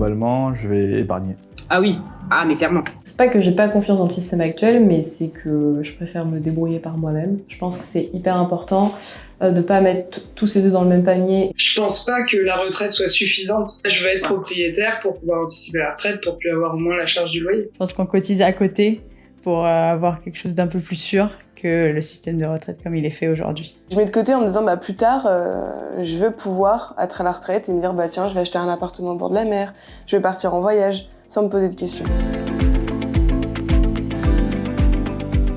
globalement, je vais épargner. Ah oui, mais clairement. C'est pas que j'ai pas confiance dans le système actuel, mais c'est que je préfère me débrouiller par moi-même. Je pense que c'est hyper important de pas mettre tous ses œufs dans le même panier. Je pense pas que la retraite soit suffisante. Je veux être propriétaire pour pouvoir anticiper la retraite, pour plus avoir au moins la charge du loyer. Je pense qu'on cotise à côté pour avoir quelque chose d'un peu plus sûr que le système de retraite comme il est fait aujourd'hui. Je mets de côté en me disant plus tard, je veux pouvoir être à la retraite et me dire tiens, je vais acheter un appartement au bord de la mer, je vais partir en voyage sans me poser de questions.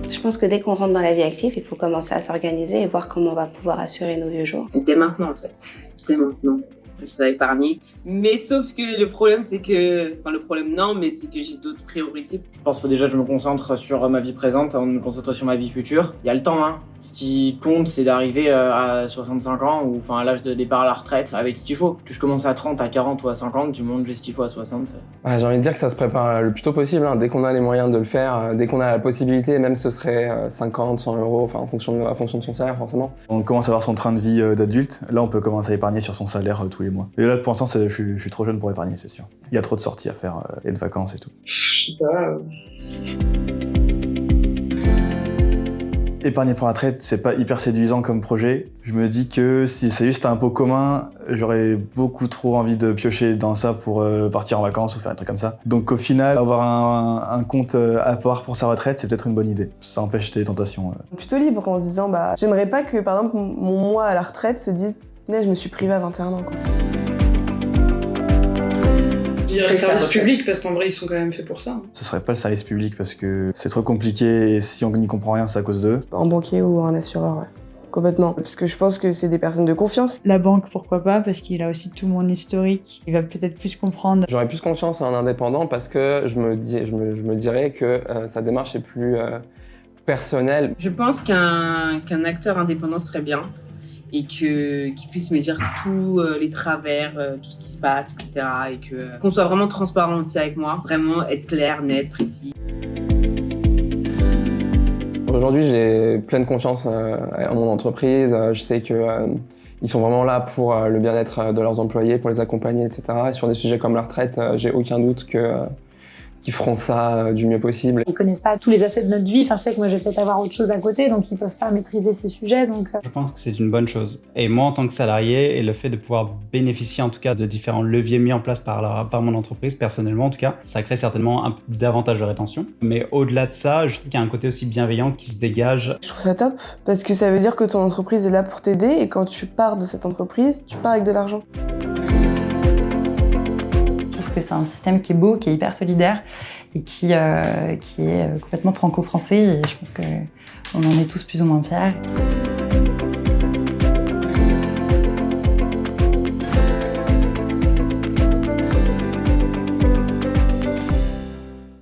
Je pense que dès qu'on rentre dans la vie active, il faut commencer à s'organiser et voir comment on va pouvoir assurer nos vieux jours. Dès maintenant en fait. Dès maintenant. Je dois épargner. Mais sauf que le problème c'est que... Enfin le problème non, mais c'est que j'ai d'autres priorités. Je pense qu'il faut déjà que je me concentre sur ma vie présente avant de me concentrer sur ma vie future. Il y a le temps, hein. Ce qui compte, c'est d'arriver à 65 ans ou enfin à l'âge de départ à la retraite avec ce qu'il faut. Que je commence à 30, à 40 ou à 50, du moment que j'ai ce qu'il faut à 60. Ouais, j'ai envie de dire que ça se prépare le plus tôt possible, hein. Dès qu'on a les moyens de le faire, dès qu'on a la possibilité, même ce serait 50, 100 euros, enfin en fonction de son salaire forcément. On commence à avoir son train de vie d'adulte, là on peut commencer à épargner sur son salaire tous les mois. Et là pour l'instant je suis trop jeune pour épargner, c'est sûr. Il y a trop de sorties à faire et de vacances et tout. Je sais pas... Épargner pour la retraite, c'est pas hyper séduisant comme projet. Je me dis que si c'est juste un pot commun, j'aurais beaucoup trop envie de piocher dans ça pour partir en vacances ou faire un truc comme ça. Donc au final, avoir un compte à part pour sa retraite, c'est peut-être une bonne idée. Ça empêche des tentations. Plutôt libre en se disant j'aimerais pas que par exemple mon mois à la retraite se dise je me suis privée à 21 ans quoi. Je dirais le service public parce qu'en vrai ils sont quand même faits pour ça. Ce serait pas le service public parce que c'est trop compliqué et si on n'y comprend rien, c'est à cause d'eux. Un banquier ou un assureur, ouais. Complètement. Parce que je pense que c'est des personnes de confiance. La banque, pourquoi pas, parce qu'il a aussi tout mon historique. Il va peut-être plus comprendre. J'aurais plus confiance en un indépendant parce que je me dirais que sa démarche est plus personnelle. Je pense qu'un acteur indépendant serait bien. Et qu'il puisse me dire tous les travers, tout ce qui se passe, etc. Et qu'on soit vraiment transparent aussi avec moi, vraiment être clair, net, précis. Aujourd'hui, j'ai pleine confiance en mon entreprise. Je sais qu'ils sont vraiment là pour le bien-être de leurs employés, pour les accompagner, etc. Et sur des sujets comme la retraite, j'ai aucun doute qu'ils feront ça du mieux possible. Ils connaissent pas tous les aspects de notre vie. Enfin, je sais que moi, je vais peut-être avoir autre chose à côté, donc ils peuvent pas maîtriser ces sujets. Donc, Je pense que c'est une bonne chose. Et moi, en tant que salarié, et le fait de pouvoir bénéficier en tout cas de différents leviers mis en place par mon entreprise, personnellement en tout cas, ça crée certainement davantage de rétention. Mais au-delà de ça, je trouve qu'il y a un côté aussi bienveillant qui se dégage. Je trouve ça top, parce que ça veut dire que ton entreprise est là pour t'aider, et quand tu pars de cette entreprise, tu pars avec de l'argent. Que c'est un système qui est beau, qui est hyper solidaire et qui est complètement franco-français et je pense qu'on en est tous plus ou moins fiers.